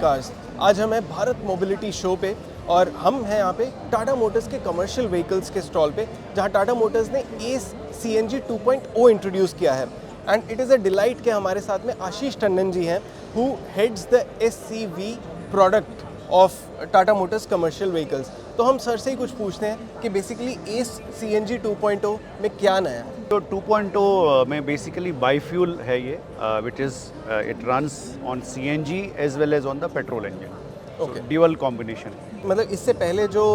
Cars. आज हम हैं भारत मोबिलिटी शो पे और हम हैं यहाँ पे टाटा मोटर्स के कमर्शियल व्हीकल्स के स्टॉल पे, जहाँ टाटा मोटर्स ने एस CNG 2.0 इंट्रोड्यूस किया है। And it is a delight कि हमारे साथ में आशीष टंडन जी हैं, who heads the SCV product of Tata Motors commercial vehicles. तो हम सर से ही कुछ पूछते हैं कि बेसिकली एस CNG 2.0 में क्या नया है। तो 2.0 में बेसिकली बाईफ्यूल है ये, which is it runs on CNG as well as on the petrol engine. Okay, dual combination. मतलब इससे पहले जो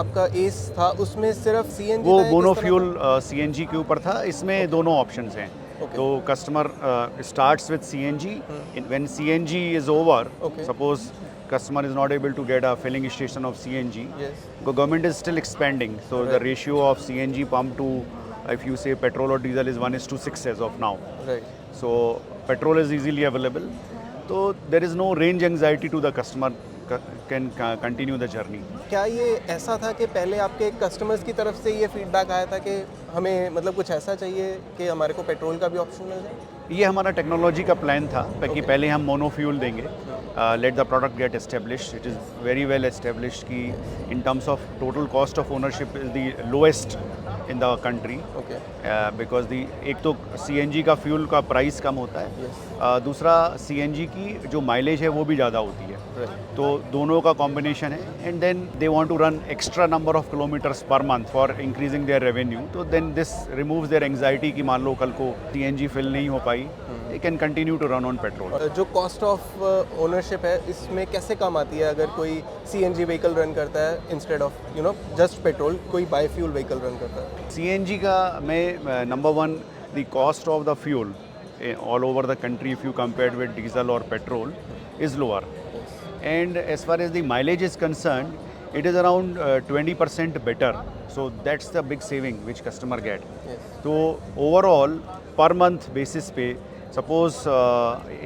आपका एस था उसमें सिर्फ CNG वो था या किस तरह मोनोफ्यूल CNG के ऊपर था। इसमें दोनों ऑप्शंस हैं। Okay. तो customer starts with CNG, when CNG is over, Okay. Suppose customer is not able to get a filling station of CNG, Yes. the government is still expanding, so the Right. ratio of CNG pump to, if you say petrol or diesel, is 1:6 as of now. Right, So petrol is easily available, so there is no range anxiety to the customer, can continue the journey. क्या ये ऐसा था कि पहले आपके customers की तरफ से ये फीडबैक आया था कि हमें मतलब कुछ ऐसा चाहिए कि हमारे को पेट्रोल का भी ऑप्शन मिल जाए? ये हमारा टेक्नोलॉजी का प्लान था कि पहले हम मोनोफ्यूल देंगे, let the product get established. It is very well established कि in terms of total cost of ownership is the lowest in the country, okay, because the एक तो CNG का फ्यूल का प्राइस कम होता है, दूसरा CNG की जो माइलेज है वो भी ज़्यादा होती है। राइट, तो दोनों का कॉम्बिनेशन है। And then they want to run extra number of kilometers per month for increasing their revenue. तो then this removes their anxiety कि मान लो कल को CNG फिल नहीं हो पाई, they can continue to run on petrol. जो कॉस्ट ऑफ ओनरशिप है इसमें कैसे कम आती है अगर कोई CNG व्हीकल रन करता है इंस्टेड ऑफ जस्ट पेट्रोल, कोई बायोफ्यूल व्हीकल रन करता है? CNG का में number one, the cost of the fuel all over the country, if you compared with diesel or petrol, is lower. And as far as the mileage is concerned, it is around 20% better. So that's the big saving which customer get. Yes. तो overall per month basis पे suppose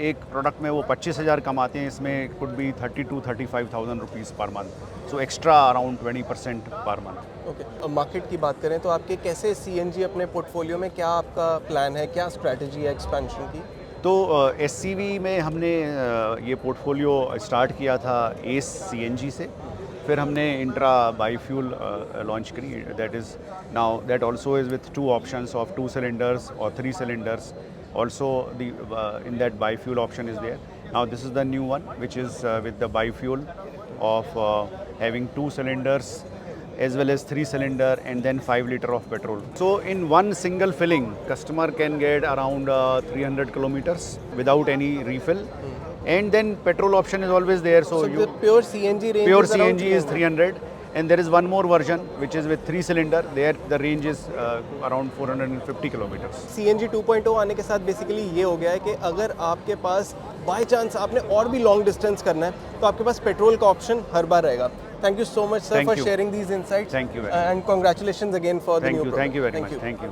एक product में वो 25,000 कमाते हैं, इसमें could be 30,000 to 35,000 rupees per month. So extra around 20% per month. Okay, अब market की बात करें तो आपके कैसे CNG अपने पोर्टफोलियो में क्या आपका प्लान है, क्या स्ट्रैटेजी है एक्सपेंशन की? तो SCV में हमने ये पोर्टफोलियो स्टार्ट किया था एस CNG से, फिर हमने इंट्रा बाईफ्यूल लॉन्च करी। That is now that also is with 2 options of 2 cylinders और 3 cylinders. Also the in that biofuel option is there. Now this is the new one which is with the biofuel of having 2 cylinders as well as 3 cylinder and then 5 liter of petrol. So in one single filling customer can get around 300 kilometers without any refill. And then petrol option is always there, so the pure CNG range pure is around CNG is 300. And there is one more version which is with 3 cylinder. There the range is around 450 kilometers. CNG 2.0 आने के साथ basically ये हो गया है कि अगर आपके पास बाय चांस आपने और भी लॉन्ग डिस्टेंस करना है तो आपके पास पेट्रोल का ऑप्शन हर बार रहेगा। Thank you so much sir Thank for you. sharing these insights. Thank you very much. And congratulations again for the new product. Thank you very much. Thank you.